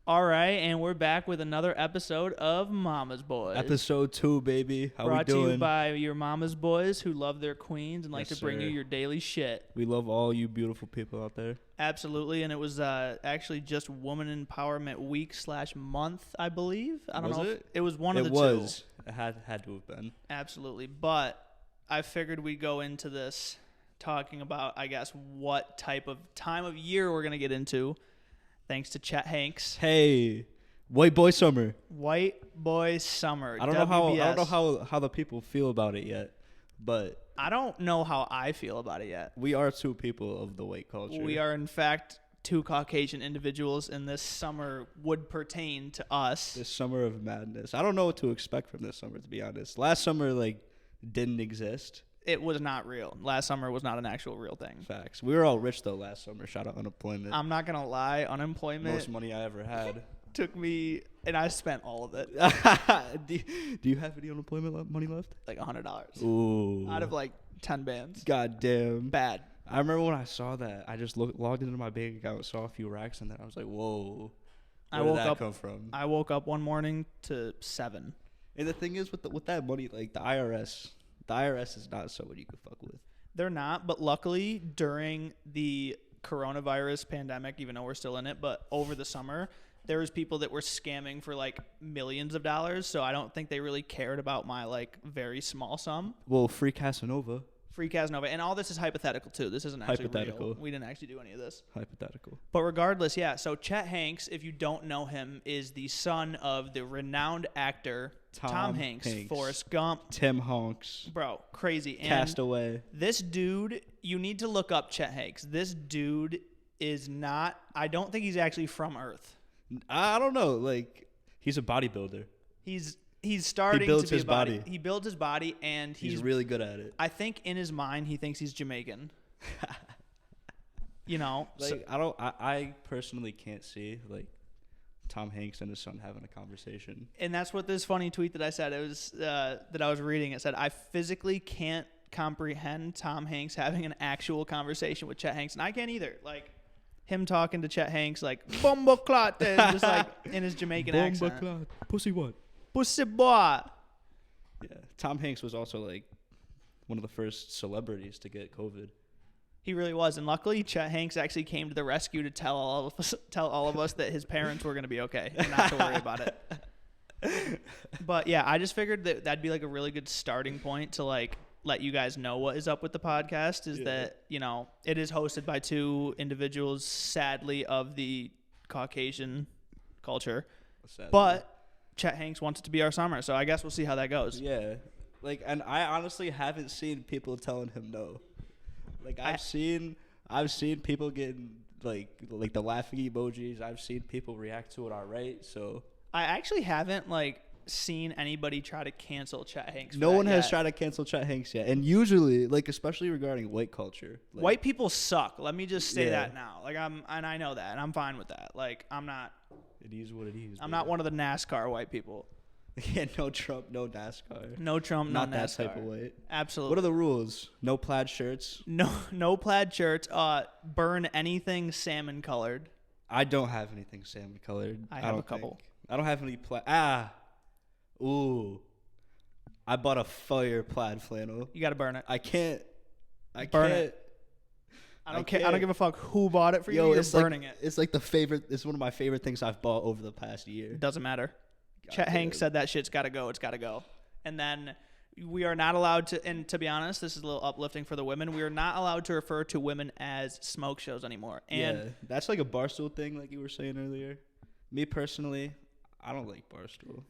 All right, and we're back with another episode of Mommas Boyz. Episode 2, baby. How Brought we doing? to you by your Mommas Boyz who love their queens and like Yes, to bring you sir. your daily shit. We love all you beautiful people out there. Absolutely, and it was actually just Woman Empowerment Week / month, I believe. I don't Was know. it? It was one of the It was. It had to have been. Absolutely, but I figured we'd go into this talking about, I guess, what type of time of year we're going to get into, thanks to Chet Hanks. Hey, White Boy Summer. White Boy Summer. I don't know how the people feel about it yet, but I don't know how I feel about it yet. we are two people of the white culture. We are, in fact, two Caucasian individuals, and this summer would pertain to us. This summer of madness. I don't know what to expect from this summer, to be honest. Last summer, didn't exist. It was not real. Last summer was not an actual real thing. Facts. We were all rich, though, last summer. Shout out unemployment. I'm not going to lie. Unemployment Most money I ever had. took me, and I spent all of it. Do you have any unemployment money left? Like $100. Ooh. Out of 10 bands. God damn. Bad. I remember when I saw that, I just logged into my bank account, saw a few racks, and then I was like, whoa. Where did that come from? I woke up one morning to 7. And the thing is, with that money, the IRS is not someone you can fuck with. They're not, but luckily during the coronavirus pandemic, even though we're still in it, but over the summer, there was people that were scamming for millions of dollars. So I don't think they really cared about my very small sum. Well, free Casanova. Free Casanova. And all this is hypothetical too. This isn't actually Hypothetical. real. We didn't actually do any of this. Hypothetical. But regardless, yeah. So Chet Hanks, if you don't know him, is the son of the renowned actor Tom Hanks. Forrest Gump. Tim Hanks. Bro, crazy. And Castaway. this dude, you need to look up Chet Hanks. This dude is not, I don't think he's actually from Earth. I don't know. He's a bodybuilder. He's starting He builds to be his a body. body. He builds his body, and He's really good at it. I think in his mind he thinks he's Jamaican. I personally can't see Tom Hanks and his son having a conversation. And that's what this funny tweet that I said, it was that I was reading. It said, I physically can't comprehend Tom Hanks having an actual conversation with Chet Hanks, and I can't either. Him talking to Chet Hanks "Bombo clot," just in his Jamaican accent. Bomba clot. Pussy what? Pussy boy. Yeah. Tom Hanks was also one of the first celebrities to get COVID. He really was, and luckily Chet Hanks actually came to the rescue to tell all of us that his parents were going to be okay and not to worry about it. But yeah, I just figured that'd be a really good starting point to let you guys know what is up with the podcast. Is that it is hosted by two individuals, sadly, of the Caucasian culture, Sadly. but Chet Hanks wants it to be our summer, so I guess we'll see how that goes. Yeah. And I honestly haven't seen people telling him no. I've seen people getting the laughing emojis. I've seen people react to it all right. So I actually haven't seen anybody try to cancel Chet Hanks. No one has tried to cancel Chet Hanks yet. And usually, especially regarding white culture, white people suck. Let me just say Yeah. that now. And I know that, and I'm fine with that. I'm not. It is what it is. I'm not one of the NASCAR white people. Yeah, no Trump, no NASCAR. No Trump, no Not NASCAR. that type of white. Absolutely. What are the rules? No plaid shirts. No plaid shirts. Burn anything salmon colored. I don't have anything salmon colored. I have a couple. I don't have any plaid. Ooh. I bought a fire plaid flannel. You got to burn it. I can't. Burn it. I don't care. I don't give a fuck who bought it for you. You're burning it. It's it's one of my favorite things I've bought over the past year. Doesn't matter. Chet Hanks said that shit's got to go. It's got to go. And then we are not allowed to, and to be honest, this is a little uplifting for the women. We are not allowed to refer to women as smoke shows anymore. And yeah, that's a Barstool thing, like you were saying earlier. Me personally, I don't like Barstool.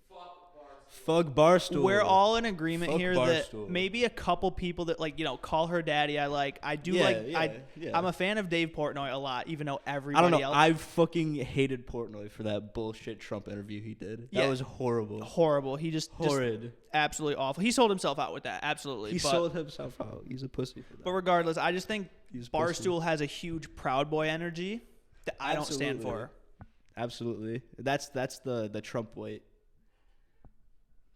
Fuck Barstool. We're all in agreement Fuck here Barstool. that maybe a couple people that call her daddy. I'm a fan of Dave Portnoy a lot, even though everybody I don't know. else. I fucking hated Portnoy for that bullshit Trump interview he did. That was horrible. Horrible. He just Horrid. Absolutely awful. He sold himself out with that. Absolutely. He sold himself out. He's a pussy for that. But regardless, I just think He's Barstool has a huge Proud Boy energy that I don't stand for. Absolutely. That's the Trump weight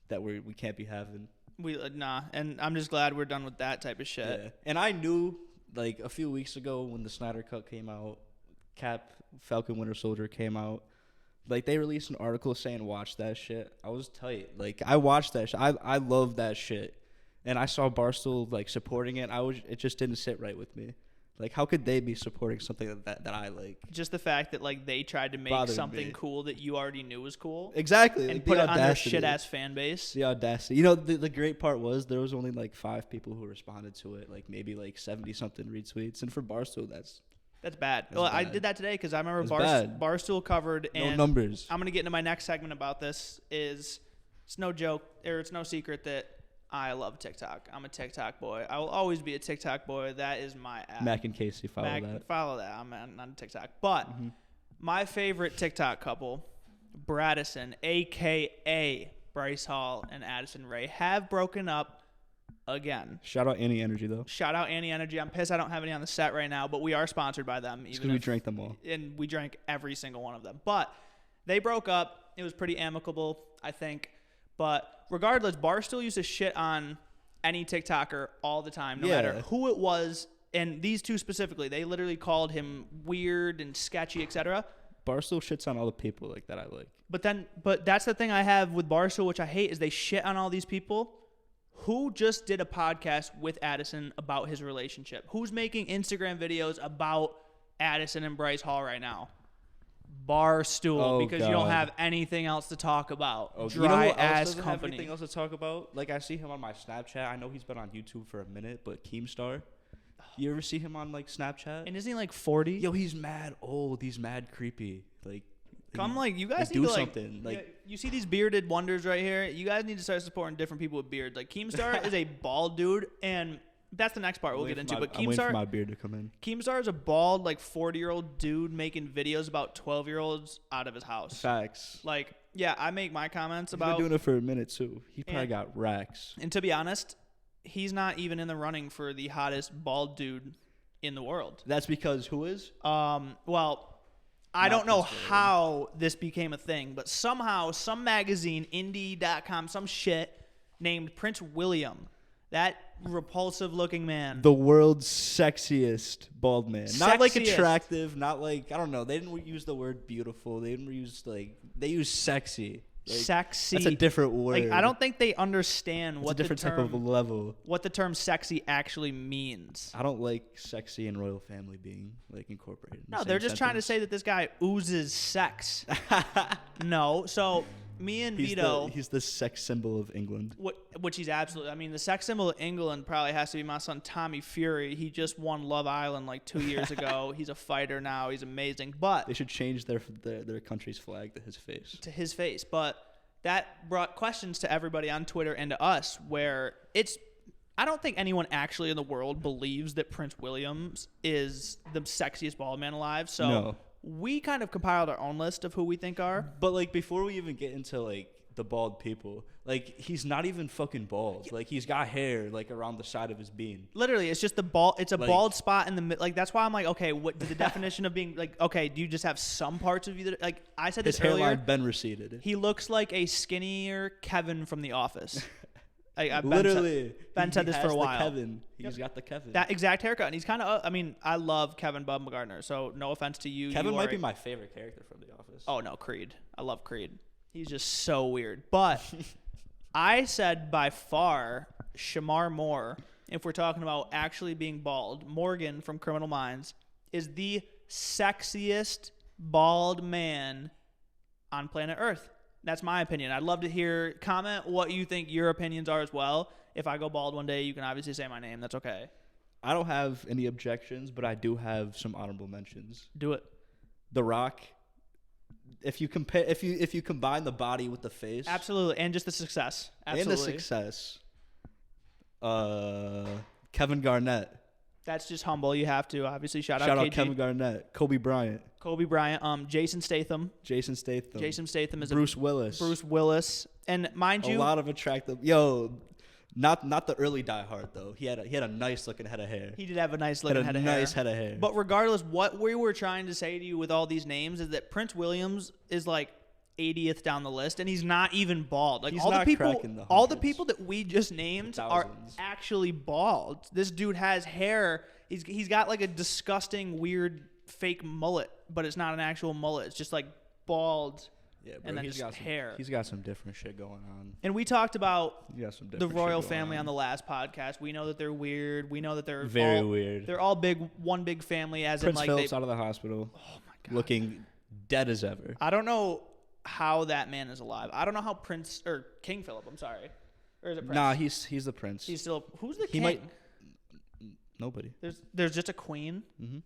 that we can't be having. And I'm just glad we're done with that type of shit. Yeah. And I knew a few weeks ago when the Snyder Cut came out, Falcon Winter Soldier came out, Like, they released an article saying watch that shit. I was tight. Like, I watched that shit. I love that shit. And I saw Barstool, like, supporting it. It just didn't sit right with me. Like, how could they be supporting something that I like? Just the fact that, like, they tried to make something cool that you already knew was cool. Exactly. And like, put it on their shit-ass fan base. The audacity. You know, the great part was there was only, like, 5 people who responded to it. Like, maybe, like, 70-something retweets. And for Barstool, that's bad. Well, I did that today because I remember Barstool covered. No and numbers. I'm going to get into my next segment about this. It's no joke, or it's no secret that I love TikTok. I'm a TikTok boy. I will always be a TikTok boy. That is my app. Mac and Casey, follow that. I'm on TikTok. But my favorite TikTok couple, Bradison, a.k.a. Bryce Hall and Addison Rae, have broken up again. Shout out Annie Energy, though. Shout out Annie Energy. I'm pissed I don't have any on the set right now, but we are sponsored by them. Because we drank them all. And we drank every single one of them. But they broke up. It was pretty amicable, I think. But regardless, Barstool used to shit on any TikToker all the time, no matter who it was. And these two specifically, they literally called him weird and sketchy, etc. Barstool shits on all the people like that I like. But that's the thing I have with Barstool, which I hate, is they shit on all these people. Who just did a podcast with Addison about his relationship? Who's making Instagram videos about Addison and Bryce Hall right now? Barstool, because you don't have anything else to talk about. Dry ass company. Have anything else to talk about? Like, I see him on my Snapchat. I know he's been on YouTube for a minute, but Keemstar. You ever see him on, like, Snapchat? And isn't he like 40? Yo, he's mad old. He's mad creepy. Like, you guys need do to something. Like, you see these bearded wonders right here. You guys need to start supporting different people with beards. Like, Keemstar is a bald dude, and that's the next part we'll get into. But I'm waiting for my beard to come in. Keemstar is a bald, like, 40-year-old dude making videos about 12-year-olds out of his house. Facts. Like, yeah, I make my comments He's about. been doing it for a minute too. He probably got racks. And to be honest, he's not even in the running for the hottest bald dude in the world. That's because who is? Well, I don't know how this became a thing, but somehow some magazine, indie.com, some shit named Prince William, that repulsive looking man, the world's sexiest bald man. Not like Sexiest. attractive, not like, I don't know. They didn't use the word beautiful. They didn't use they use sexy. Like, sexy. That's a different word. Like, I don't think they understand it's a different type of level. What the term sexy actually means. I don't like sexy and royal family being like incorporated. No, they're just trying to say that this guy oozes sex. No, so me and Vito, he's the sex symbol of England. Which he's absolutely. I mean, the sex symbol of England probably has to be my son Tommy Fury. He just won Love Island like 2 years ago. He's a fighter now. He's amazing. But they should change their country's flag to his face. To his face. But that brought questions to everybody on Twitter and to us, where I don't think anyone actually in the world believes that Prince Williams is the sexiest bald man alive. So. No. We kind of compiled our own list of who we think are. But, like, before we even get into, like, the bald people, like, he's not even fucking bald. Like, he's got hair, like, around the side of his bean. Literally, it's just the bald. It's a bald spot in the middle. Like, that's why I'm like, okay, what the definition of being, like, okay, do you just have some parts of you that, like, I said this earlier. His hairline been receded. He looks like a skinnier Kevin from The Office. Literally. Ben said this for a while. Kevin. He's got the Kevin. That exact haircut. And he's kind of, I mean, I love Kevin Baumgartner, so no offense to you. Kevin might be my favorite character from The Office. Oh, no, Creed. I love Creed. He's just so weird. But I said by far Shamar Moore, if we're talking about actually being bald, Morgan from Criminal Minds is the sexiest bald man on planet Earth. That's my opinion. I'd love to comment what you think your opinions are as well. If I go bald one day, you can obviously say my name. That's okay. I don't have any objections, but I do have some honorable mentions. Do it. The Rock. If you combine the body with the face. Absolutely. And just the success. Absolutely. And the success. Kevin Garnett. That's just humble. You have to obviously shout out KG. Kevin Garnett. Kobe Bryant. Jason Statham. Jason Statham is Bruce Willis. And mind you, a lot of attractive. Yo, not the early Die Hard though. He had a nice looking head of hair. He did have a nice looking head of hair. But regardless, what we were trying to say to you with all these names is that Prince Williams is like 80th down the list, and he's not even bald. Like, all the people that we just named are actually bald. This dude has hair. He's got like a disgusting, weird, fake mullet, but it's not an actual mullet. It's just like bald, Yeah, bro, and then he's just got some, hair. He's got some different shit going on. And we talked about He got some the different royal shit going family on the last podcast. We know that they're weird. We know that they're very weird. They're all one big family, as Prince in like Philip's out of the hospital. Oh my god, looking dead as ever. I don't know how that man is alive. I don't know how King Philip. I'm sorry, or is it Prince? Nah, he's the prince. He's still who's the He king? Nobody. There's just a queen. Mm-hmm.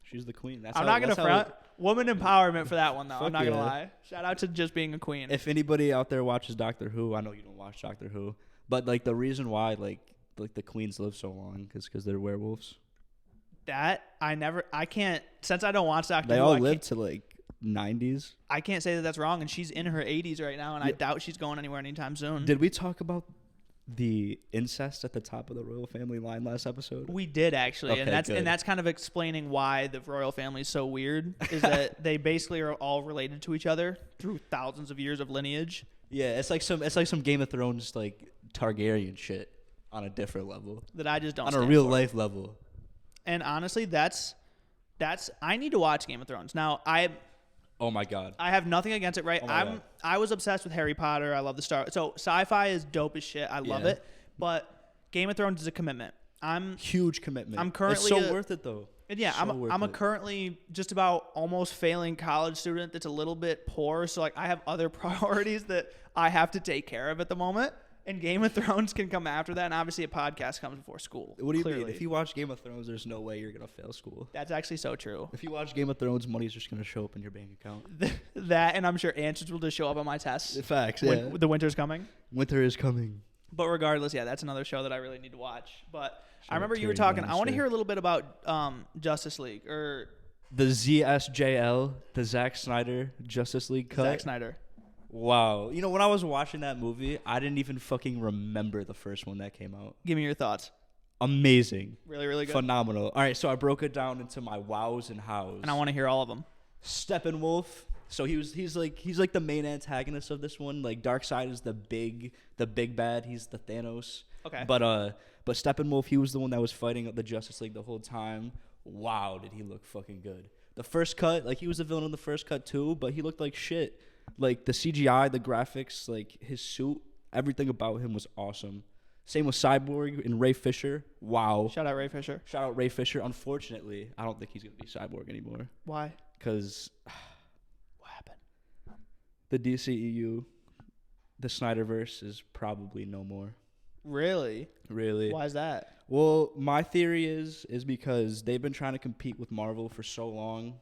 She's the queen. I'm not gonna front. Woman empowerment for that one though. Fuck I'm not gonna yeah. lie. Shout out to just being a queen. If anybody out there watches Doctor Who, I know you don't watch Doctor Who, but like the reason why like the queens live so long is because they're werewolves. That I can't, since I don't watch Doctor Who. They all live to like 90s. I can't say that that's wrong, and she's in her 80s right now, and I doubt she's going anywhere anytime soon. Did we talk about the incest at the top of the royal family line last episode? We did actually, Okay, and that's kind of explaining why the royal family is so weird. Is that they basically are all related to each other through thousands of years of lineage. Yeah, it's like some Game of Thrones like Targaryen shit on a different level. That I just don't on a stand real for. life level. And honestly, that's I need to watch Game of Thrones. Now Oh my god. I have nothing against it, right? Oh my God. I was obsessed with Harry Potter. I love the Star. So sci-fi is dope as shit. I love Yeah. it. But Game of Thrones is a commitment. Huge commitment. I'm currently it's so worth it though. And yeah, So I'm a currently just about almost failing college student that's a little bit poor. So like I have other priorities that I have to take care of at the moment. And Game of Thrones can come after that. And obviously a podcast comes before school. What do you clearly. mean? If you watch Game of Thrones, there's no way you're gonna fail school. That's actually so true. If you watch Game of Thrones, money's just gonna show up in your bank account. That, and I'm sure answers will just show up on my tests. Facts. When the winter's coming. Winter is coming. But regardless, yeah, that's another show that I really need to watch. But I out remember you were Terry talking. I want to Lannister. hear a little bit about Justice League or The ZSJL, the Zack Snyder Justice League cut. Zack Snyder. Wow. You know, when I was watching that movie, I didn't even fucking remember the first one that came out. Give me your thoughts. Amazing. Really, really good. Phenomenal. All right, so I broke it down into my wows and hows. And I want to hear all of them. Steppenwolf. So he's like the main antagonist of this one. Like Darkseid is the big bad. He's the Thanos. Okay. But Steppenwolf, he was the one that was fighting the Justice League the whole time. Wow, did he look fucking good. The first cut, like he was a villain in the first cut too, but he looked like shit. Like the CGI, the graphics, like his suit, everything about him was awesome. Same with Cyborg and Ray Fisher. Wow. Shout out Ray Fisher. Shout out Ray Fisher. Unfortunately, I don't think he's going to be Cyborg anymore. Why? Because What happened? the DCEU, the Snyderverse is probably no more. Really? Really? Why is that? Well, my theory is because they've been trying to compete with Marvel for so long.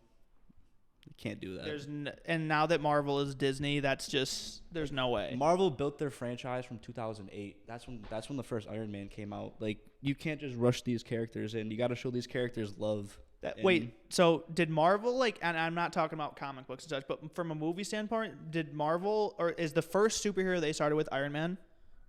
You can't do that. And now that Marvel is Disney, that's just there's no way. Marvel built their franchise from 2008. That's when the first Iron Man came out. Like you can't just rush these characters in. You got to show these characters love. Wait, so did Marvel, like, and I'm not talking about comic books and such, but from a movie standpoint, did Marvel, or is the first superhero they started with Iron Man?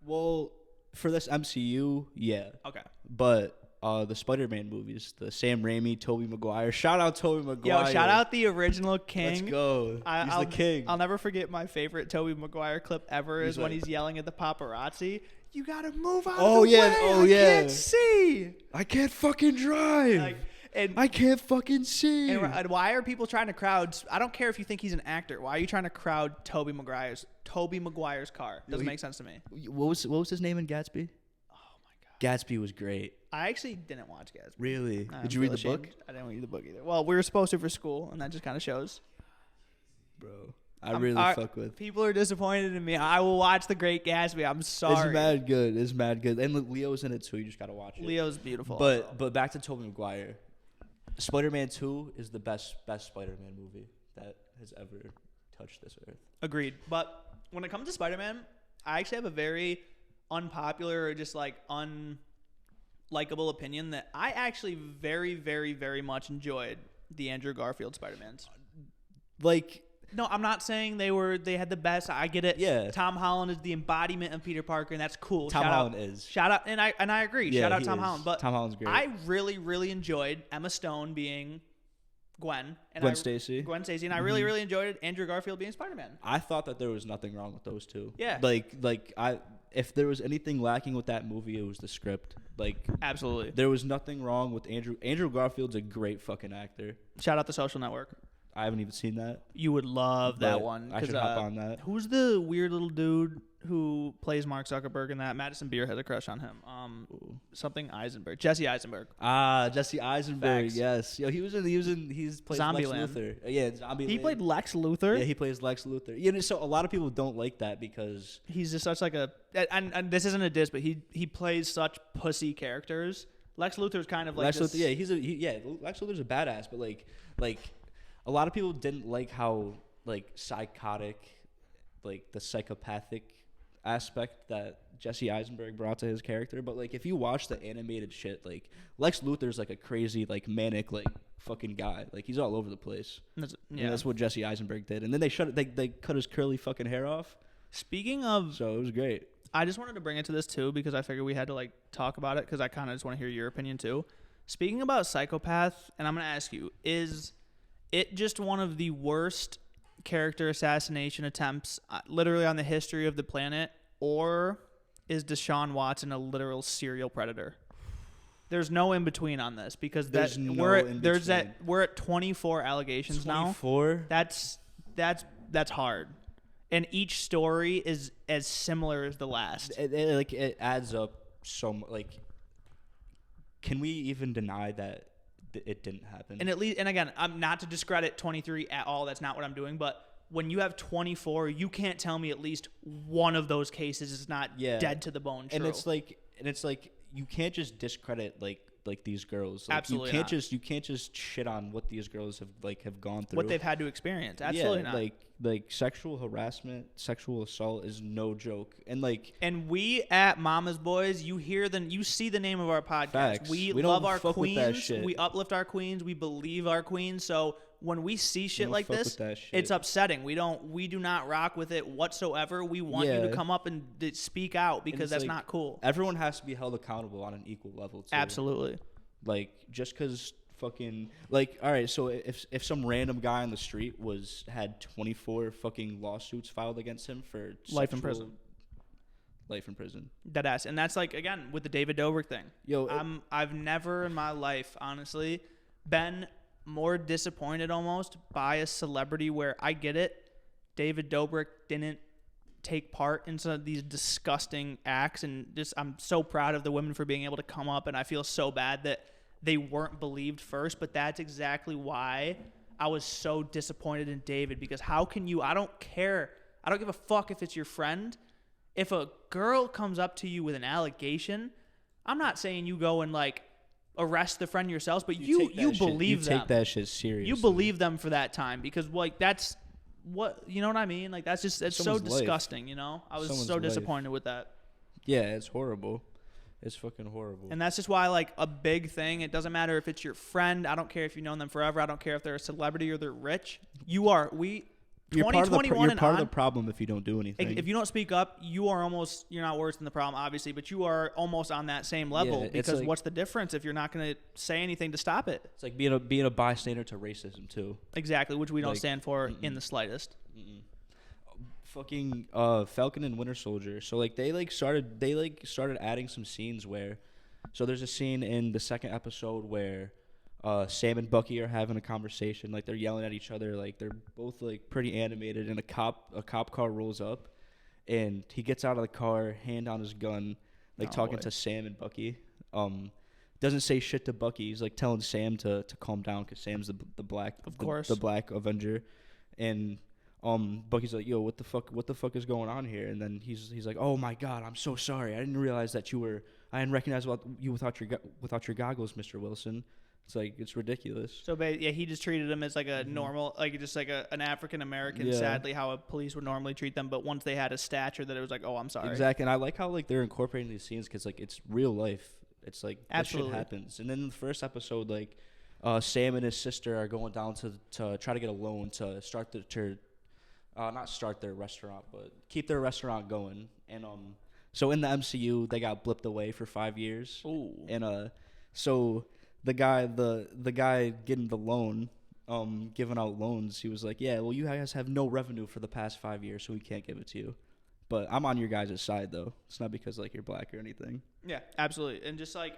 Well, for this MCU, yeah. Okay. But the Spider-Man movies, the Sam Raimi, Tobey Maguire. Shout out Tobey Maguire. Yo, shout out the original King. Let's go. He's the king. I'll never forget my favorite Tobey Maguire clip ever is when he's yelling at the paparazzi. You gotta move out of the way. I can't see. I can't fucking drive. Like, and I can't fucking see. And why are people trying to crowd? I don't care if you think he's an actor. Why are you trying to crowd Tobey Maguire's car? Doesn't make sense to me. What was his name in Gatsby? Oh my god. Gatsby was great. I actually didn't watch Gatsby. Really? I'm Did you read the ashamed. book? I didn't read the book either. Well, we were supposed to for school, and that just kind of shows. Bro, I really fuck with. People are disappointed in me. I will watch The Great Gatsby. I'm sorry. It's mad good. It's mad good. And Leo's in it too. You just gotta watch it. Leo's beautiful. But back to Tobey Maguire. Spider-Man 2 is the best Spider-Man movie that has ever touched this earth. Agreed. But when it comes to Spider-Man, I actually have a very unpopular or just like unlikable opinion that I actually very, very, very much enjoyed the Andrew Garfield Spider-Mans. Like, no, I'm not saying they had the best. I get it. Yeah. Tom Holland is the embodiment of Peter Parker, and that's cool. Tom Holland is. Shout out, and I agree. Yeah, shout out he Tom is. Holland. But Tom Holland's great. I really, really enjoyed Emma Stone being Gwen. And Gwen Stacy, and I really, really enjoyed Andrew Garfield being Spider-Man. I thought that there was nothing wrong with those two. Yeah. If there was anything lacking with that movie, it was the script. Like, absolutely. There was nothing wrong with Andrew. Andrew Garfield's a great fucking actor. Shout out The Social Network. I haven't even seen that. You would love that But one. I should hop on that. Who's the weird little dude who plays Mark Zuckerberg in that? Madison Beer has a crush on him. Something Eisenberg. Jesse Eisenberg. Jesse Eisenberg. Facts. Yes. Yo, he's played Lex Zombieland. Luthor. Yeah, Zombieland. He played Lex Luthor. Yeah, he plays Lex Luthor. You know, so a lot of people don't like that because He's just such like a and this isn't a diss, but he plays such pussy characters. Lex Luthor's kind of like Lex Luthor. Yeah, Lex Luthor's a badass, but like a lot of people didn't like how like psychotic, like the psychopathic aspect that Jesse Eisenberg brought to his character. But like if you watch the animated shit, like Lex Luthor's like a crazy, like manic, like fucking guy. Like he's all over the place. And that's what Jesse Eisenberg did. And then they cut his curly fucking hair off. Speaking of, so it was great. I just wanted to bring it to this too because I figured we had to like talk about it because I kind of just want to hear your opinion too. Speaking about psychopath, and I'm gonna ask you, is it just one of the worst character assassination attempts literally on the history of the planet, or is Deshaun Watson a literal serial predator? There's no in between on this because we're at 24 allegations 24? now. That's hard, and each story is as similar as the last. It adds up so much. Like, can we even deny that it didn't happen? And again, I'm not to discredit 23 at all. That's not what I'm doing. But when you have 24, you can't tell me at least one of those cases is not dead to the bone true. And it's like you can't just discredit like these girls. Like, Absolutely you can't just shit on what these girls have gone through. What they've had to experience. Absolutely not. Like sexual harassment, sexual assault is no joke. And we at Mommas Boyz, you see the name of our podcast. Facts. We don't love our fuck with that queens. shit. We uplift our queens. We believe our queens. So when we see shit like fuck this, with that shit. it's upsetting. We do not rock with it whatsoever. We want you to come up and speak out because that's not cool. Everyone has to be held accountable on an equal level too. Absolutely. Like just because fucking like, all right, so if some random guy on the street had 24 fucking lawsuits filed against him for life in prison, deadass. And that's like, again, with the David Dobrik thing. I've never in my life honestly been more disappointed almost by a celebrity where I get it, David Dobrik didn't take part in some of these disgusting acts, and just I'm so proud of the women for being able to come up, and I feel so bad that they weren't believed first, but that's exactly why I was so disappointed in David, because how can you, I don't give a fuck if it's your friend. If a girl comes up to you with an allegation, I'm not saying you go and like arrest the friend yourselves, but you believe them. You take that shit seriously. You believe them for that time, because like that's what, you know what I mean? Like that's just, it's so disgusting, you know? I was so disappointed with that. Yeah, it's horrible. It's fucking horrible. And that's just why, like, a big thing, it doesn't matter if it's your friend. I don't care if you've known them forever. I don't care if they're a celebrity or they're rich. You're part of the problem if you don't do anything. If you don't speak up, you're not worse than the problem, obviously, but you are almost on that same level, because like, what's the difference if you're not going to say anything to stop it? It's like being a bystander to racism, too. Exactly, which we don't stand for in the slightest. Fucking Falcon and Winter Soldier. So like they started adding some scenes where, so there's a scene in the second episode where Sam and Bucky are having a conversation, like they're yelling at each other, like they're both like pretty animated, and a cop car rolls up, and he gets out of the car, hand on his gun, like talking to Sam and Bucky. Doesn't say shit to Bucky. He's like telling Sam to calm down because Sam's the black, of course, the Black Avenger, and Bucky's like, yo, what the fuck is going on here? And then he's like, oh my God, I'm so sorry. I didn't realize that I didn't recognize you without your goggles, Mr. Wilson. It's like, it's ridiculous. So he just treated him as like a normal, like just like an African American. Sadly, how a police would normally treat them. But once they had a stature, that it was like, oh, I'm sorry. Exactly. And I like how like they're incorporating these scenes because like it's real life. It's like absolutely that shit happens. And then in the first episode, like Sam and his sister are going down to try to get a loan to start not start their restaurant, but keep their restaurant going. And so in the MCU, they got blipped away for 5 years. Ooh. And so the guy getting the loan, giving out loans, he was like, yeah, well, you guys have no revenue for the past 5 years, so we can't give it to you. But I'm on your guys' side, though. It's not because like you're black or anything. Yeah, absolutely. And just like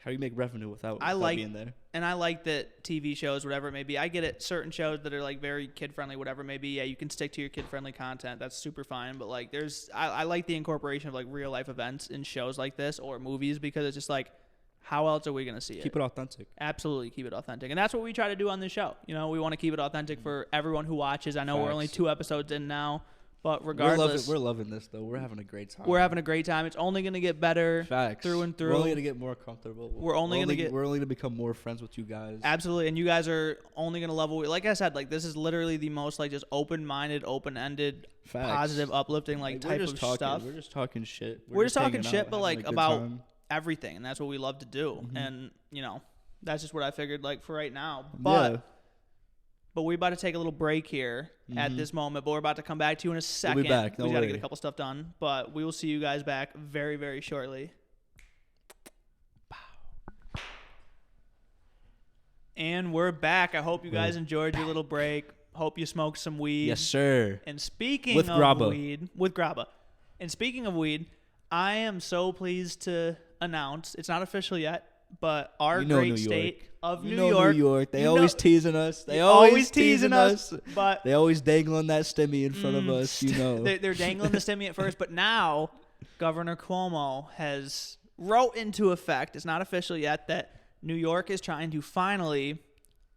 How do you make revenue without being there? And I like that TV shows, whatever it may be. I get it. Certain shows that are like very kid friendly, whatever it may be. Yeah, you can stick to your kid friendly content. That's super fine. But like, I like the incorporation of like real life events in shows like this or movies because it's just like, how else are we gonna see it? Keep it authentic. Absolutely, keep it authentic, and that's what we try to do on this show. You know, we want to keep it authentic for everyone who watches. I know we're only 2 episodes in now. But regardless, we're loving this though. We're having a great time. We're having a great time. It's only going to get better. Facts. Through and through. We're only going to get more comfortable. We're only going to become more friends with you guys. Absolutely, and you guys are only going to love what we, like I said, like this is literally the most like just open-minded, open-ended, positive, uplifting type of stuff. We're just talking shit. We're just talking shit, but like about everything, and that's what we love to do. Mm-hmm. And you know, that's just what I figured like for right now. But we're about to take a little break here at this moment. But we're about to come back to you in a second. We'll be back. We got to get a couple stuff done. But we will see you guys back very, very shortly. And we're back. I hope you guys enjoyed your little break. Hope you smoked some weed. Yes, sir. And speaking of weed, with Grabba. And speaking of weed, I am so pleased to announce, it's not official yet, but our great state of New York. They always teasing us. They always teasing us. But they always dangling that stimmy in front of us, you know. They're dangling the stimmy at first, but now Governor Cuomo has wrote into effect, it's not official yet, that New York is trying to finally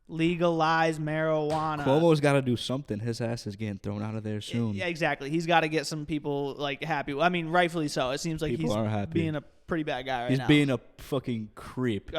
legalize marijuana. Cuomo's got to do something. His ass is getting thrown out of there soon. Yeah, exactly. He's got to get some people like happy. I mean, rightfully so. It seems like people he's being a pretty bad guy right now. He's being a fucking creep.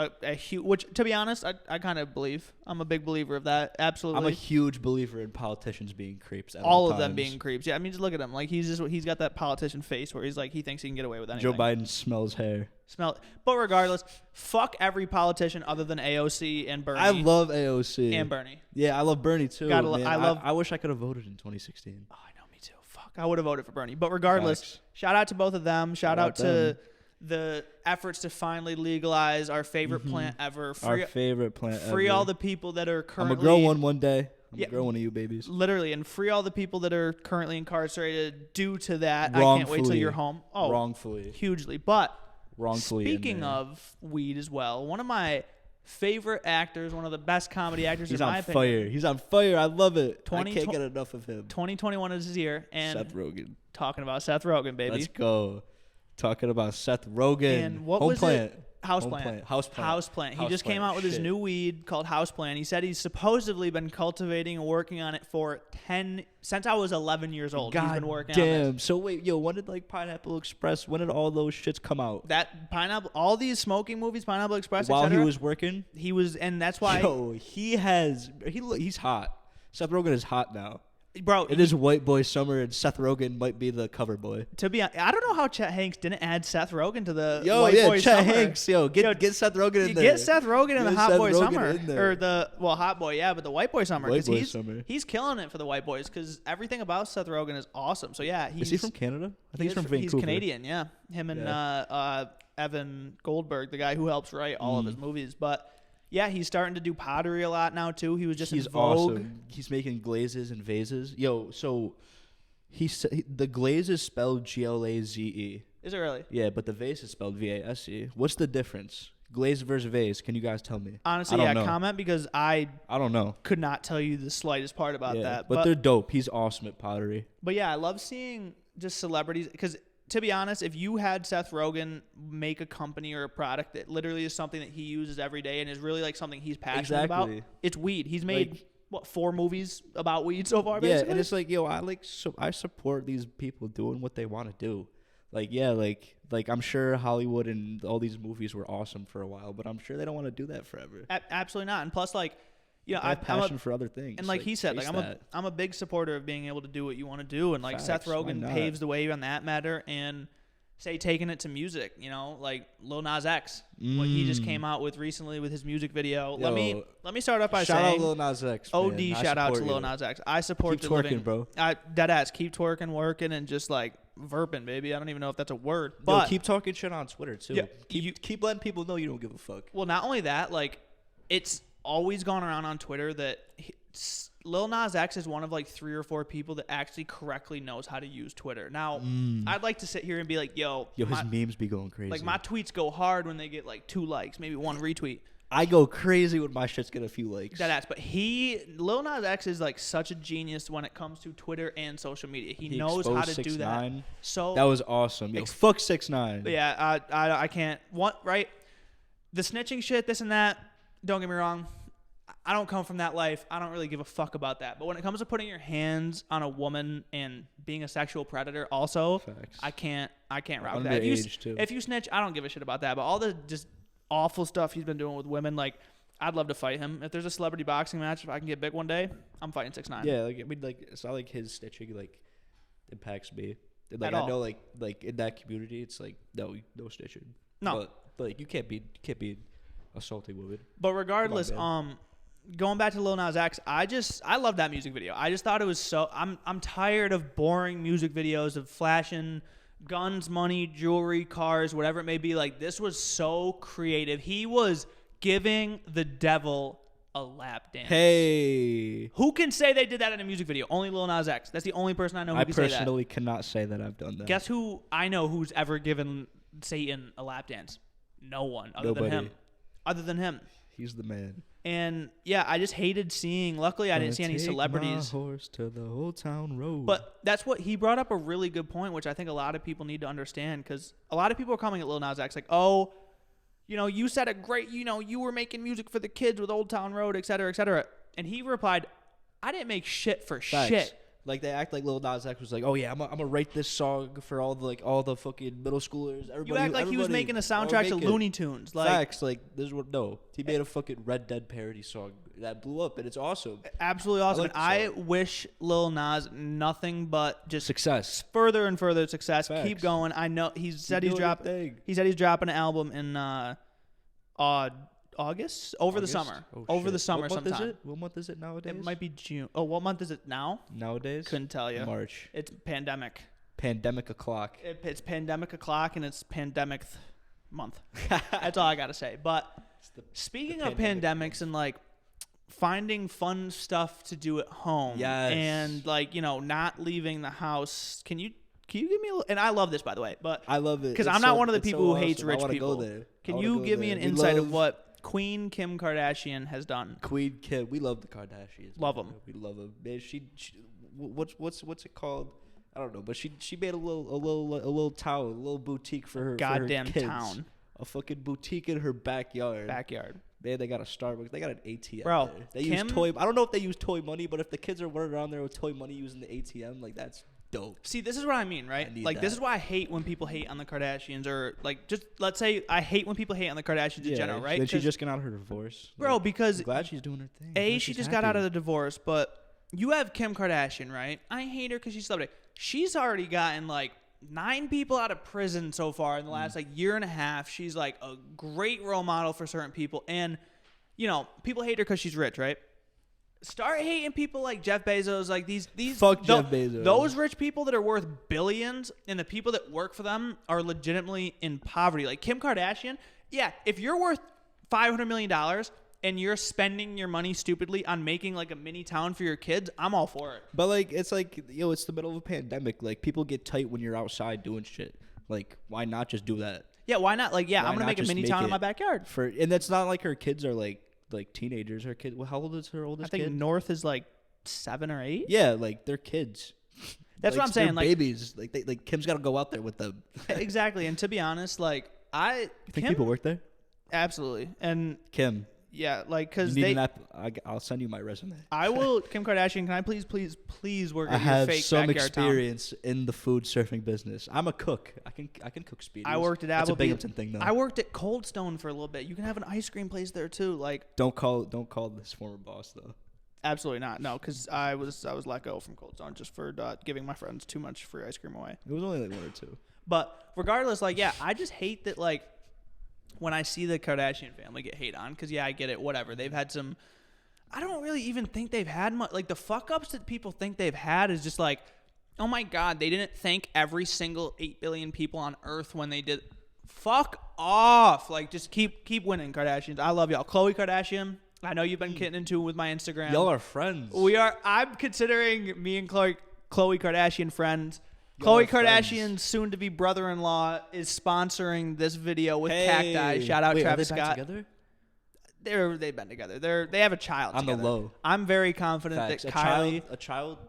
Which, to be honest, I kind of believe. I'm a big believer of that. Absolutely. I'm a huge believer in politicians being creeps. All of them being creeps. Yeah, I mean, just look at him. Like he's got that politician face where he's like he thinks he can get away with anything. Joe Biden smells hair. But regardless, fuck every politician other than AOC and Bernie. I love AOC and Bernie. Yeah, I love Bernie too. Man. I wish I could have voted in 2016. Oh, I know, me too. Fuck, I would have voted for Bernie. But regardless, shout out to both of them. Shout out to the efforts to finally legalize our favorite plant ever. Our favorite plant ever. Free all the people that are currently... I'm going to grow one day. I'm going to grow one of you babies. Literally. And free all the people that are currently incarcerated due to that. I can't wait till you're home. Oh, wrongfully. Hugely. But wrongfully. Speaking of weed as well, one of my favorite actors, one of the best comedy actors in my opinion. He's on fire. I love it. I can't get enough of him. 2021 is his year. And Seth Rogen. Talking about Seth Rogen, baby. Let's go. Talking about Seth Rogen. And what was it? Houseplant. He just came out with his new weed called Houseplant. He said he's supposedly been cultivating and working on it for since I was 11 years old. God he's been working damn. on this. So wait, when did Pineapple Express? When did all those shits come out? That Pineapple, all these smoking movies, Pineapple Express, while he was working, and that's why. He's hot. Seth Rogen is hot now. Bro, it is White Boy Summer, and Seth Rogen might be the cover boy. To be honest, I don't know how Chet Hanks didn't add Seth Rogen to the White Boy Summer. Chet Hanks, get Seth Rogen in there. Get Seth Rogen in the Hot Boy Summer, or Hot Boy, yeah, but the White Boy Summer, because he's killing it for the White Boys, because everything about Seth Rogen is awesome. So yeah, is he from Canada? I think he's from Vancouver. He's Canadian, yeah. Him and Evan Goldberg, the guy who helps write all of his movies, but. Yeah, he's starting to do pottery a lot now too. He was just in Vogue. Awesome. He's making glazes and vases. So the glaze is spelled Glaze. Is it really? Yeah, but the vase is spelled Vase. What's the difference? Glaze versus vase? Can you guys tell me? Honestly, comment because I don't know. Could not tell you the slightest part about that. But they're dope. He's awesome at pottery. But yeah, I love seeing just celebrities because. To be honest, if you had Seth Rogen make a company or a product that literally is something that he uses every day and is really like something he's passionate about, it's weed. He's made 4 movies about weed so far, basically. Yeah, and it's like, I support these people doing what they want to do. Like I'm sure Hollywood and all these movies were awesome for a while, but I'm sure they don't want to do that forever. Absolutely not. And plus, I have passion for other things. And like he said, I'm a big supporter of being able to do what you want to do. And like Seth Rogen paves the way on that matter. And say taking it to music, like Lil Nas X, what he just came out with recently with his music video. Let me start off by saying shout out Lil Nas X. OD shout out to Lil Nas X. I support keep twerking, bro. Dead ass, keep twerking, working, and just like verping, baby. I don't even know if that's a word. But keep talking shit on Twitter too. Yeah, keep letting people know you don't give a fuck. Well, not only that, like it's always gone around on Twitter that Lil Nas X is one of like 3 or 4 people that actually correctly knows how to use Twitter. Now, I'd like to sit here and be like, yo, his memes be going crazy. Like my tweets go hard when they get like 2 likes, maybe 1 retweet. I go crazy when my shits get a few likes. That ass, but Lil Nas X is like such a genius when it comes to Twitter and social media. He knows how to do that. So that was awesome. Yo, fuck 6ix9ine. Yeah, I can't. What right? The snitching shit, this and that. Don't get me wrong. I don't come from that life. I don't really give a fuck about that. But when it comes to putting your hands on a woman and being a sexual predator, also, facts. I can't rock Underage that. too. If you snitch, I don't give a shit about that. But all the just awful stuff he's been doing with women, like, I'd love to fight him. If there's a celebrity boxing match, if I can get big one day, I'm fighting 6ix9ine. Yeah, like I mean, like it's not like his snitching like impacts me. Like At all. I know, like in that community, it's like no snitching. No, but like you can't be assaulting women. But regardless, on, going back to Lil Nas X, I love that music video. I just thought it was so. I'm tired of boring music videos of flashing guns, money, jewelry, cars, whatever it may be. Like, this was so creative. He was giving the devil a lap dance. Hey, who can say they did that in a music video? Only Lil Nas X. That's the only person I know who can say that. I personally cannot say that I've done that. Guess who I know who's ever given Satan a lap dance? No one other Nobody. than him. Other than him. He's the man. And yeah, I just hated seeing. Luckily, I didn't see any celebrities. My horse to the Old Town Road. But that's what he brought up, a really good point, which I think a lot of people need to understand, because a lot of people are coming at Lil Nas X like, oh, you said it great. You were making music for the kids with Old Town Road, et cetera, et cetera. And he replied, I didn't make shit for Facts. shit. Like they act like Lil Nas X was like, oh yeah, I'm gonna write this song for all the fucking middle schoolers. You act like he was making a soundtrack to Looney Tunes. Like, facts. Like this is what he made a fucking Red Dead parody song that blew up, and it's awesome. Absolutely awesome. Like I wish Lil Nas nothing but just success, further and further success. Facts. Keep going. I know he said he's dropping an album in August? Over the summer. Oh, over shit. the summer what month sometime. Is it? What month is it nowadays? It might be June. Oh, what month is it now? Nowadays? Couldn't tell you. March. It's pandemic. Pandemic o'clock. It's pandemic o'clock, and it's pandemic month. That's all I got to say. But speaking of pandemics and, like, finding fun stuff to do at home. Yes. And, like, not leaving the house. Can you give me a little? And I love this, by the way. But I love it. Because I'm not one of the people who hates rich people. Go there. Can you give me an insight of what Queen Kim Kardashian has done? Queen Kim, we love the Kardashians. Love them. We love them. Man, she what's it called? I don't know, but she made a little town, a little boutique for her goddamn for her kids. Town. A fucking boutique in her backyard. Man, they got a Starbucks. They got an ATM. Bro, there. They use toy. I don't know if they use toy money, but if the kids are running around there with toy money using the ATM, like that's dope. See, this is what I mean, right? Like, this is why I hate when people hate on the Kardashians, or like, just let's say I hate when people hate on the Kardashians in general, right? Did she just get out of her divorce? Bro, because I'm glad she's doing her thing. She just got out of the divorce, but you have Kim Kardashian, right? I hate her because she's a celebrity. She's already gotten like 9 people out of prison so far in the last like year and a half. She's like a great role model for certain people, and people hate her because she's rich, right? Start hating people like Jeff Bezos, like these. Fuck Jeff Bezos. Those rich people that are worth billions, and the people that work for them are legitimately in poverty. Like Kim Kardashian, yeah. If you're worth $500 million and you're spending your money stupidly on making like a mini town for your kids, I'm all for it. But like, it's like, it's the middle of a pandemic. Like, people get tight when you're outside doing shit. Like, why not just do that? Yeah, why not? Like, yeah, Why I'm gonna not make a just mini make town in it my backyard. And that's not like her kids are like teenagers. Her kid. Well, how old is her oldest I think kid? North is like 7 or 8. Yeah, like they're kids. That's what I'm saying. They're like babies. Like Kim's got to go out there with them. Exactly. And to be honest, like You think people work there? Absolutely. And Kim. Yeah, like because I'll send you my resume. I will. Kim Kardashian, can I please work at I your have fake some backyard experience in the food surfing business. I'm a cook. I can cook speedies. I worked at Applebee's. That's a Binghamton thing, though. I worked at Cold Stone for a little bit. You can have an ice cream place there too. Like, don't call this former boss though. Absolutely not. No, because I was let go from Cold Stone just for giving my friends too much free ice cream away. It was only like 1 or 2. But regardless, like, yeah, I just hate that, like, when I see the Kardashian family get hate on, because, yeah, I get it, whatever. They've had some, I don't really even think they've had much, like, the fuck-ups that people think they've had is just like, oh, my God, they didn't thank every single 8 billion people on Earth when they did. Fuck off. Like, just keep winning, Kardashians. I love y'all. Khloe Kardashian, I know you've been getting into it with my Instagram. Y'all are friends. We are. I'm considering me and Khloe Kardashian friends. Y'all Khloe are friends. Kardashian's soon-to-be brother-in-law is sponsoring this video with Cacti. Shout out Travis are they back Scott. Together? They've been together. They have a child On together. the low. I'm very confident Facts. that Kylie a child,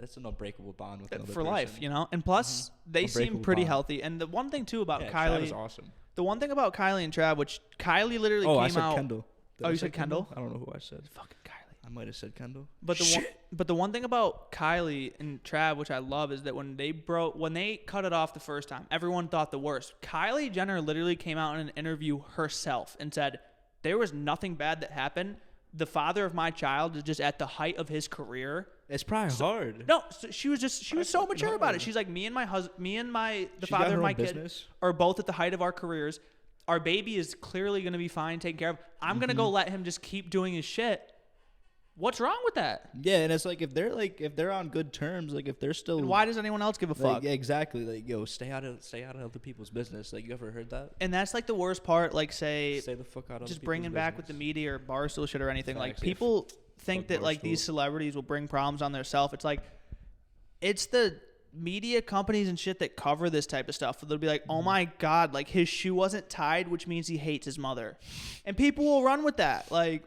that's an unbreakable bond with another for person. life, you know. And plus, they seem Unbreakable pretty bond. healthy. And the one thing too about Yeah, Kylie, Trav is awesome. the one thing about Kylie and Trav, which Kylie literally came I said out. Kendall. Did Oh, I you say said Kendall? I don't know who I said. Fucking Kylie. I might have said Kendall. But the one thing about Kylie and Trav, which I love, is that when they cut it off the first time, everyone thought the worst. Kylie Jenner literally came out in an interview herself and said, there was nothing bad that happened. The father of my child is just at the height of his career. It's probably hard. No, so she was so mature about it. She's like, the father of my kid are both at the height of our careers. Our baby is clearly going to be fine, taken care of. I'm going to go let him just keep doing his shit. What's wrong with that? Yeah, and it's like if they're on good terms, like if they're still. And why does anyone else give a fuck? Yeah, exactly. Like, yo, stay out of other people's business. Like, you ever heard that? And that's like the worst part. Like, say Stay the fuck out of just other bringing people's back with business. the media or Barstool shit or anything. Like, Facts, yeah. people think Fuck that like Barstool. these celebrities will bring problems on themselves. It's like, it's the media companies and shit that cover this type of stuff. They'll be like, oh my God, like his shoe wasn't tied, which means he hates his mother. And people will run with that. Like,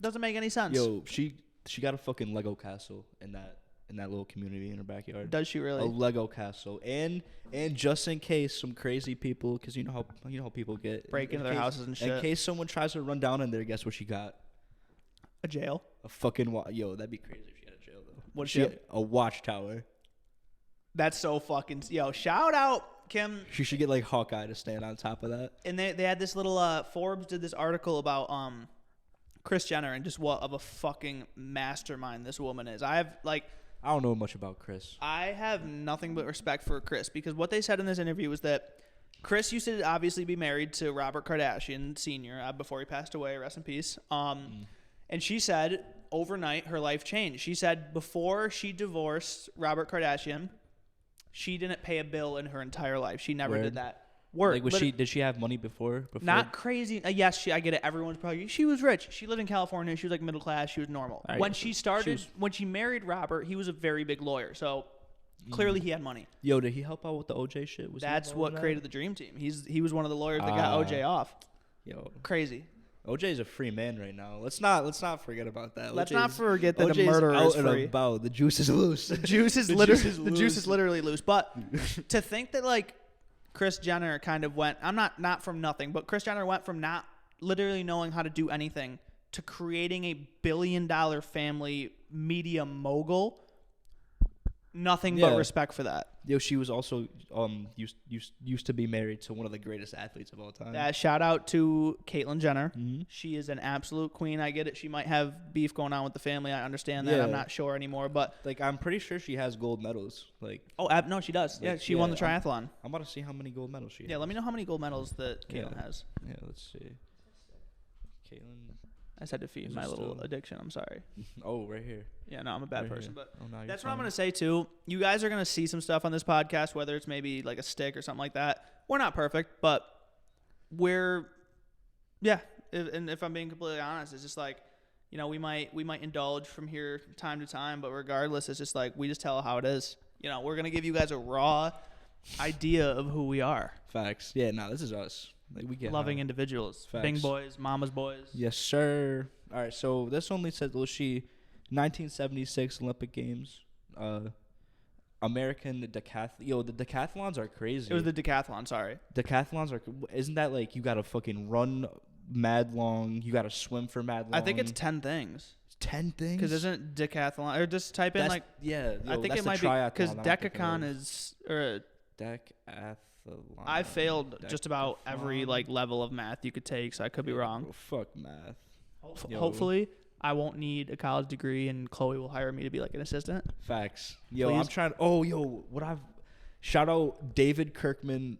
doesn't make any sense. Yo, she got a fucking Lego castle in that little community in her backyard. Does she really? A Lego castle, and just in case some crazy people, because you know how people get Break into their houses and shit. In case someone tries to run down in there, guess what she got? A jail? A fucking yo, that'd be crazy if she had a jail though. What's she? A watchtower. That's so fucking shout out Kim. She should get like Hawkeye to stand on top of that. And they had this little Forbes did this article about Kris Jenner and just what of a fucking mastermind this woman is. I don't know much about Kris. I have nothing but respect for Kris because what they said in this interview was that Kris used to obviously be married to Robert Kardashian Sr. Before he passed away, rest in peace. And she said overnight her life changed. She said before she divorced Robert Kardashian, she didn't pay a bill in her entire life. She never did that. Like, did she have money before? Not crazy. Yes, I get it. Everyone's probably, she was rich. She lived in California. She was like middle class. She was normal. Right, when when she married Robert, he was a very big lawyer. So clearly he had money. Yo, did he help out with the OJ shit? That's what created the Dream Team. He was one of the lawyers that got OJ off. Yo, crazy. OJ is a free man right now. Let's not forget about that. Let's not forget that OJ's a murderer out is and free. about. The juice is loose. The juice is literally loose. But to think that like Kris Jenner kind of went, I'm not from nothing, but Kris Jenner went from not literally knowing how to do anything to creating a $1 billion family media mogul. Nothing but respect for that. Yo, she was also used to be married to one of the greatest athletes of all time. Shout out to Caitlyn Jenner. Mm-hmm. She is an absolute queen. I get it. She might have beef going on with the family. I understand that. Yeah. I'm not sure anymore, but like I'm pretty sure she has gold medals. Like no, she does. Like, she won the triathlon. I'm about to see how many gold medals she has. Yeah, let me know how many gold medals that Caitlyn has. Yeah, let's see. Caitlyn. I just had to feed my little addiction. I'm sorry. Oh, right here. Yeah, no, I'm a bad Right person, here. but that's what I'm going to say too. You guys are going to see some stuff on this podcast, whether it's maybe like a stick or something like that. We're not perfect, but if I'm being completely honest, it's just like, you know, we might indulge from here time to time, but regardless, it's just like we just tell how it is. You know, we're going to give you guys a raw idea of who we are. Facts. Yeah, no, this is us. Like we get loving individuals. Facts. Bing boys, Mommas Boyz. Yes, sir. All right, so this only says 1976 Olympic Games. American decathlon. Yo, the decathlons are crazy. It was the decathlon, sorry. Decathlons are, isn't that like you got to fucking run mad long, you got to swim for mad long? I think it's 10 things. 10 things? Because isn't decathlon, or just type in like, yeah. I think it might be, because decacon is, or decathlon. I failed just about every like level of math you could take, so I could be wrong. Bro, fuck math. Hopefully, I won't need a college degree, and Chloe will hire me to be like an assistant. Facts. Yo, Please. I'm trying. Oh, yo, shout out David Kirkman.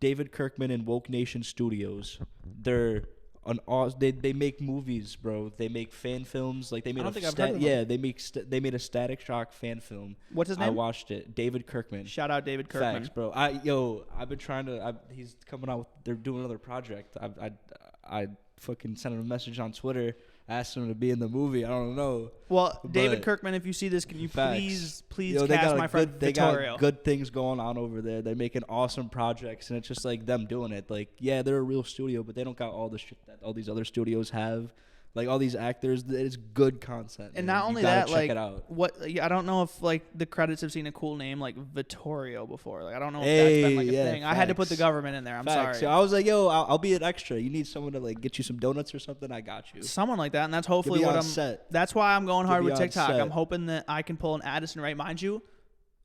David Kirkman and Woke Nation Studios. They're they make movies, bro. They make fan films. Like they made they made a Static Shock fan film. What's his name? I watched it. David Kirkman. Shout out David Kirkman. Facts, bro. I've been trying to. He's coming out with. They're doing another project. I fucking sent him a message on Twitter, asked him to be in the movie. I don't know. Well, David But Kirkman, if you see this, can you please Yo, they cast got my friend they Vittorio? got good things going on over there. They're making awesome projects, and it's just like them doing it. Like, yeah, they're a real studio, but they don't got all the shit that all these other studios have. Like, all these actors, it's good content. And man. not only you gotta that, like, check it out. what I don't know if like the credits have seen a cool name like Vittorio before. Like, I don't know if that's been like a thing. I had to put the government in there. I'm sorry. So I was like, yo, I'll be an extra. You need someone to like get you some donuts or something? I got you. Someone like that, and that's hopefully what I'm. Set. That's why I'm going hard with TikTok. Set. I'm hoping that I can pull an Addison Rae. Mind you,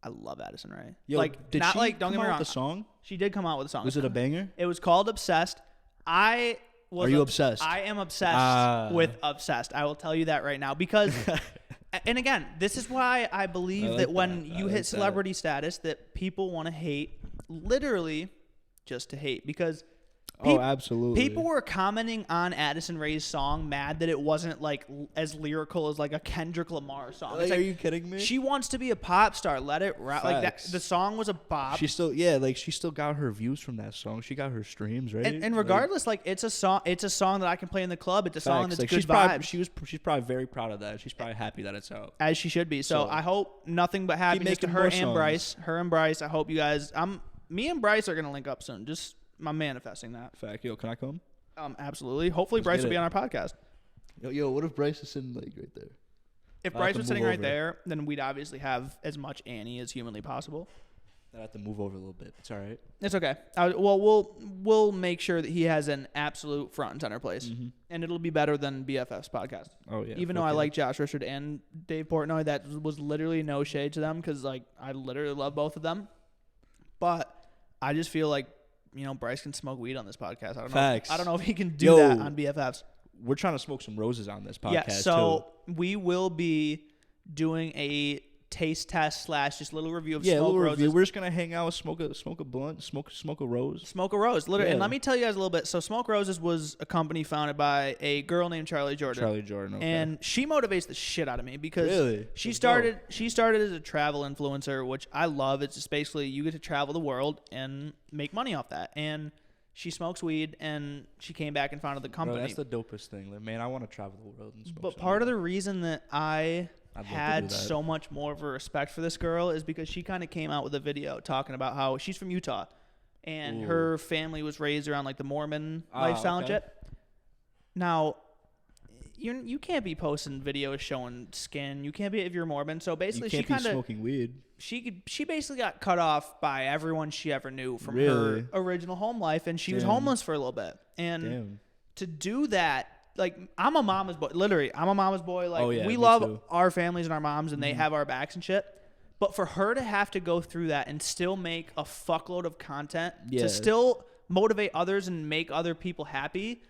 I love Addison Rae. Yo, like, did not she like don't come get me out wrong. with the song? She did come out with a song. Was it a banger? It was called Obsessed. Are you obsessed? I am obsessed with Obsessed. I will tell you that right now because, and again, this is why I believe that when you hit celebrity status, that people want to hate, literally, just to hate because. Absolutely. People were commenting on Addison Rae's song, mad that it wasn't like as lyrical as like a Kendrick Lamar song. Like, are you kidding me? She wants to be a pop star. Let it rap. Like that. The song was a bop. She still got her views from that song. She got her streams, right? And regardless, like it's a song. It's a song that I can play in the club. It's a song that's like, good vibes. She's probably very proud of that. She's probably happy that it's out. As she should be. So I hope nothing but happiness to her and Bryce. Her and Bryce. I hope you guys. Me and Bryce are gonna link up soon. Just. I'm manifesting that. Fact. Yo, can I come? Absolutely. Hopefully Bryce will be on our podcast. Yo, what if Bryce is sitting like right there? If Bryce was sitting right there, then we'd obviously have as much Annie as humanly possible. I'd have to move over a little bit. It's all right. It's okay. We'll make sure that he has an absolute front and center place, and it'll be better than BFF's podcast. Oh yeah. Even though I like Josh Richard and Dave Portnoy, that was literally no shade to them because like I literally love both of them, but I just feel like. Bryce can smoke weed on this podcast. I don't know. I don't know if he can do that on BFFs. We're trying to smoke some roses on this podcast. Yeah, so we will be doing a taste test / just little review of Smoke Roses. Review. We're just gonna hang out, smoke a blunt, smoke a rose. Smoke a rose, literally. Yeah. And let me tell you guys a little bit. So Smoke Roses was a company founded by a girl named Charlie Jordan. Okay. And she motivates the shit out of me because she started as a travel influencer, which I love. It's just basically you get to travel the world and make money off that. And she smokes weed, and she came back and founded the company. Bro, that's the dopest thing. Like, man, I want to travel the world and smoke. But part of the reason that I had so much more of a respect for this girl is because she kind of came out with a video talking about how she's from Utah and her family was raised around like the Mormon lifestyle and shit. Now, you can't be posting videos showing skin. You can't be if you're Mormon. So basically, she kind of smoking weed. She basically got cut off by everyone she ever knew from her original home life, and she was homeless for a little bit. And to do that. Like, I'm a mama's boy. Literally, I'm a mama's boy. Like, we love our families and our moms, and they have our backs and shit. But for her to have to go through that and still make a fuckload of content to still motivate others and make other people happy,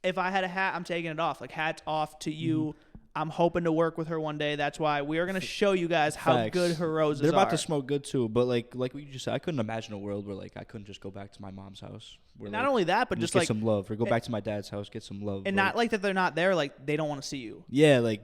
if I had a hat, I'm taking it off. Like, hats off to you. I'm hoping to work with her one day. That's why we are going to show you guys how good her roses are. They're about to smoke good, too. But, like what you just said, I couldn't imagine a world where, like, I couldn't just go back to my mom's house. Where, not only that, but just get like some love. Or go back to my dad's house, get some love. And not like that they're not there. Like, they don't want to see you. Yeah, like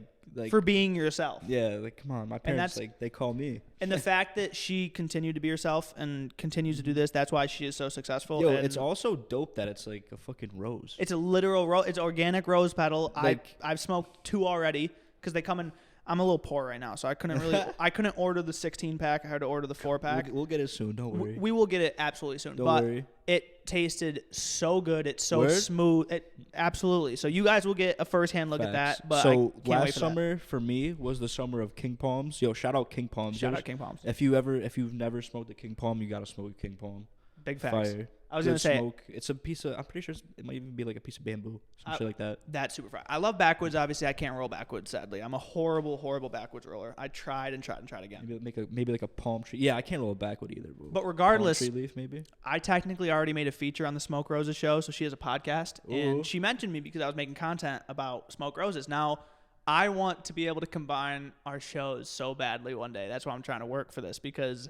for being yourself. Yeah, like, come on. My parents, like, they call me. And the fact that she continued to be herself and continues to do this, that's why she is so successful. Yo, it's also dope that it's like a fucking rose. It's a literal rose. It's organic rose petal. Like, I've smoked 2 already because they come in. I'm a little poor right now, so I couldn't order the 16-pack. I had to order the 4-pack. We'll get it soon. Don't worry. We will get it absolutely soon. Don't worry. It tasted so good. It's so smooth. Absolutely. So you guys will get a first-hand look at that. But so last summer for me was the summer of King Palms. Yo, shout out King Palms. Shout out King Palms. If you've never smoked a King Palm, you gotta smoke a King Palm. Big facts. Fire. I was gonna say smoke. It's a piece of. I'm pretty sure it might even be like a piece of bamboo, some shit like that. That's super fire. I love backwoods. Obviously, I can't roll backwoods. Sadly, I'm a horrible backwoods roller. I tried and tried again. Maybe like a palm tree. Yeah, I can't roll a backwood either. But regardless, palm tree leaf maybe. I technically already made a feature on the Smoke Roses show, so she has a podcast, and she mentioned me because I was making content about Smoke Roses. Now, I want to be able to combine our shows so badly one day. That's why I'm trying to work for this because.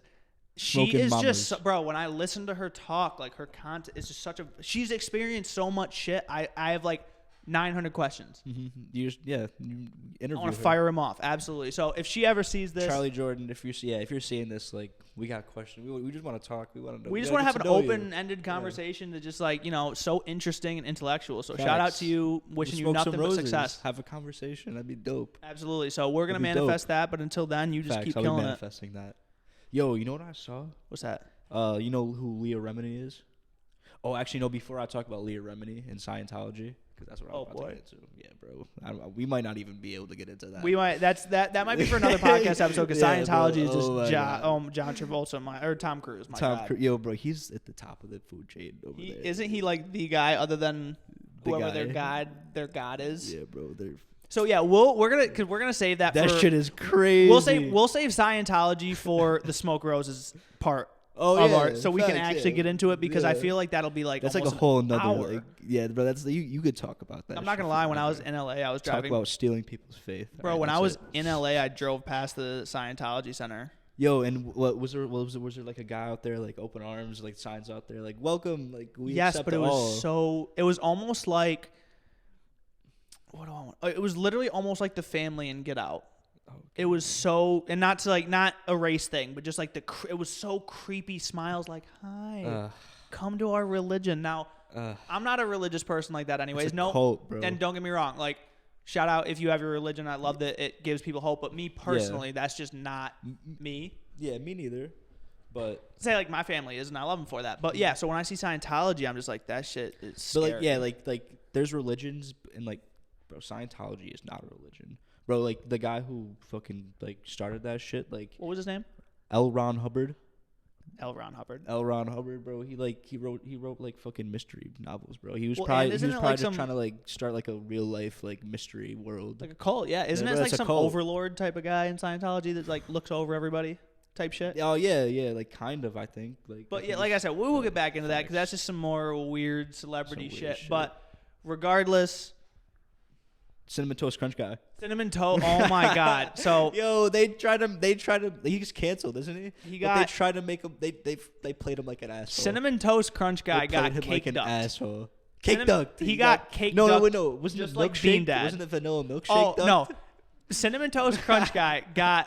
She is just, bro, when I listen to her talk, like her content is just she's experienced so much shit. I have like 900 questions. You interview I want to her. fire him off. Absolutely. So if she ever sees this, Charlie Jordan, if you're seeing this, like, we got questions. We just want to talk. We want to know. we just want to have an open-ended conversation that just like, so interesting and intellectual. So shout out to you, wishing you nothing but success. Have a conversation. That'd be dope. Absolutely. So we're gonna manifest that, but until then, you just keep I'll killing be manifesting that. Yo, you know what I saw? What's that? You know who Leah Remini is? Oh, actually, no. Before I talk about Leah Remini and Scientology, because that's what I'm about to get into. Yeah, bro. We might not even be able to get into that. We might. That might be for another podcast episode. Because Scientology is just John Travolta, or Tom Cruise. Yo, bro, he's at the top of the food chain over there. Isn't he like the guy other than whoever their god is? Yeah, bro. So yeah, we're gonna save that. That shit is crazy. We'll save Scientology for the Smoke Roses part. So we can actually get into it because I feel like that'll be like that's like a whole nother hour. bro. That's you could talk about that. I'm not gonna lie. When I was in LA, I was driving. Talk about stealing people's faith, bro. When I was in LA, I drove past the Scientology Center. Yo, and what was there? Was there like a guy out there, like open arms, like signs out there, like welcome, like we accept but it was it was almost like, what do I want? It was literally almost like the family in Get Out. Okay. It was so, and not a race thing, but just like it was so creepy smiles, like, hi, come to our religion. Now, I'm not a religious person like that anyways. It's a cult, bro. And don't get me wrong, like, shout out if you have your religion. I love that it gives people hope, but me personally, that's just not me. Yeah, me neither. But say like my family is, and I love them for that. But yeah, so when I see Scientology, I'm just like, that shit is scary. But like there's religions, and like, bro, Scientology is not a religion. Bro, like, the guy who fucking, like, started that shit, like... What was his name? L. Ron Hubbard. L. Ron Hubbard, bro. He wrote, like, fucking mystery novels, bro. He was probably just trying to, like, start, like, a real-life, like, mystery world. Like a cult, yeah. Isn't it, like, some overlord type of guy in Scientology that, like, looks over everybody type shit? Oh, yeah, like, kind of, I think. But, yeah, like I said, we will get back into that because that's just some more weird celebrity shit. But regardless... Cinnamon Toast Crunch guy. Cinnamon Toast. Oh my God. So yo, they tried to. He's canceled, isn't he? They tried to make him. They played him like an asshole. Cinnamon Toast Crunch guy got cake like an ducked. asshole. Cake ducked. He got cake ducked. No. Wasn't just it like Bean Dad? Wasn't it vanilla milkshake? Oh ducked? no. Cinnamon Toast Crunch guy got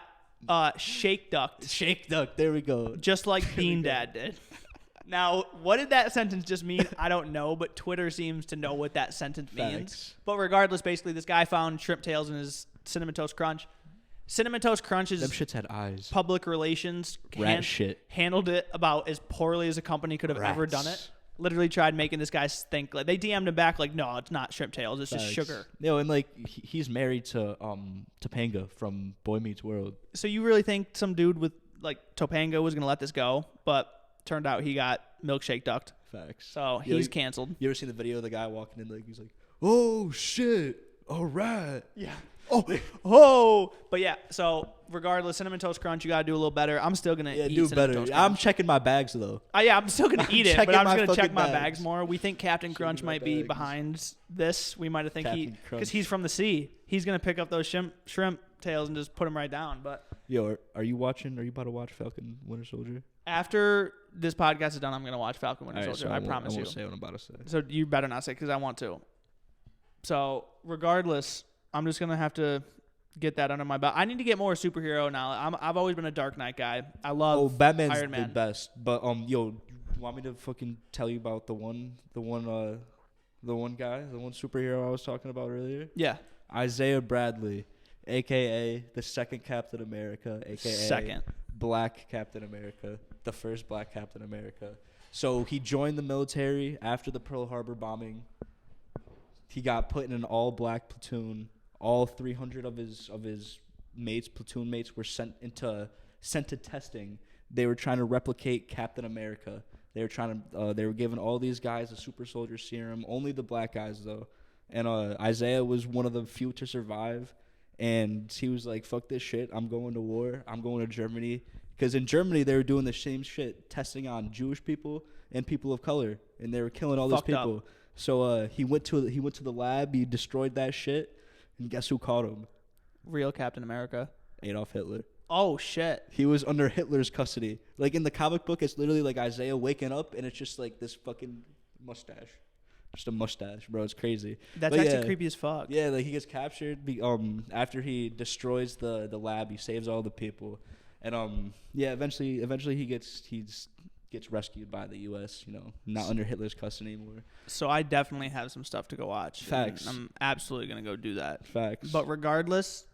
shake ducked. Shake ducked. There we go. Just like Bean Dad did. Now, what did that sentence just mean? I don't know, but Twitter seems to know what that sentence means. But regardless, basically, this guy found shrimp tails in his Cinnamon Toast Crunch. Cinnamon Toast Crunch is... Them shits had eyes. Public relations. Handled it about as poorly as a company could have ever done it. Literally tried making this guy think... Like, they DM'd him back like, no, it's not shrimp tails. It's just sugar. No, and like, he's married to Topanga from Boy Meets World. So you really think some dude with, like, Topanga was going to let this go? But... Turned out he got milkshake ducked. Facts. So he's canceled. You ever seen the video of the guy walking in? Like he's like, "Oh shit! All right." Yeah. Oh. But yeah. So regardless, Cinnamon Toast Crunch, you gotta do a little better. I'm still gonna eat do Cinnamon better. Toast Crunch. I'm checking my bags though. Yeah, I'm still gonna eat it, but I'm just gonna check my bags more. We think Captain Crunch might be behind this. We might have think because he's from the sea. He's gonna pick up those shrimp tails and just put them right down. But yo, are you about to watch Falcon Winter Soldier? After this podcast is done, I'm going to watch Falcon Winter Soldier. So I promise you. I won't say what I'm about to say. So you better not say because I want to. So regardless, I'm just going to have to get that under my belt. I need to get more superhero now. I've always been a Dark Knight guy. I love Batman's Iron Man. the best. But yo, you want me to fucking tell you about the one superhero I was talking about earlier? Yeah. Isaiah Bradley, a.k.a. the second Captain America, a.k.a. second Black Captain America, the first Black Captain America. So he joined the military after the Pearl Harbor bombing. He got put in an all-black platoon. All 300 of his platoon mates were sent to testing. They were trying to replicate Captain America. They were giving all these guys a super soldier serum. Only the black guys though. And Isaiah was one of the few to survive. And he was like, fuck this shit. I'm going to war. I'm going to Germany. Because in Germany, they were doing the same shit, testing on Jewish people and people of color. And they were killing all those people. Up. So he went to the lab. He destroyed that shit. And guess who caught him? Real Captain America. Adolf Hitler. Oh, shit. He was under Hitler's custody. Like, in the comic book, it's literally like Isaiah waking up, and it's just like this fucking mustache. just a mustache, bro. It's crazy. That's But actually creepy as fuck. Yeah, like he gets captured. After he destroys the lab, he saves all the people, and eventually he gets rescued by the U.S. You know, not under Hitler's custody anymore. So I definitely have some stuff to go watch. Facts. I'm absolutely gonna go do that. Facts. But regardless,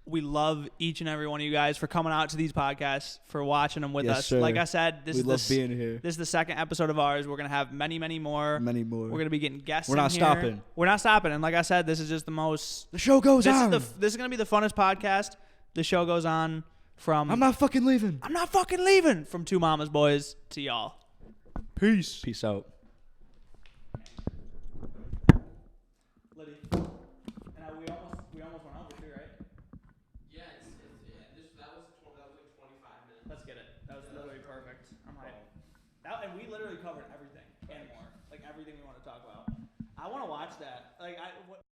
we love each and every one of you guys for coming out to these podcasts, for watching them with us. Sir. Like I said, we love being here. This is the second episode of ours. We're gonna have many more. Many more. We're gonna be getting guests. We're not stopping. We're not stopping. And like I said, this is just the most. The show goes on. This is gonna be the funnest podcast. The show goes on from. I'm not fucking leaving. From two Mommas Boyz to y'all. Peace. Peace out. Liddy. And we almost went over too, right? Yeah, that was like 25 minutes. Let's get it. That was literally perfect. I'm hyped. And we literally covered everything and more. Like everything we want to talk about. I want to watch that.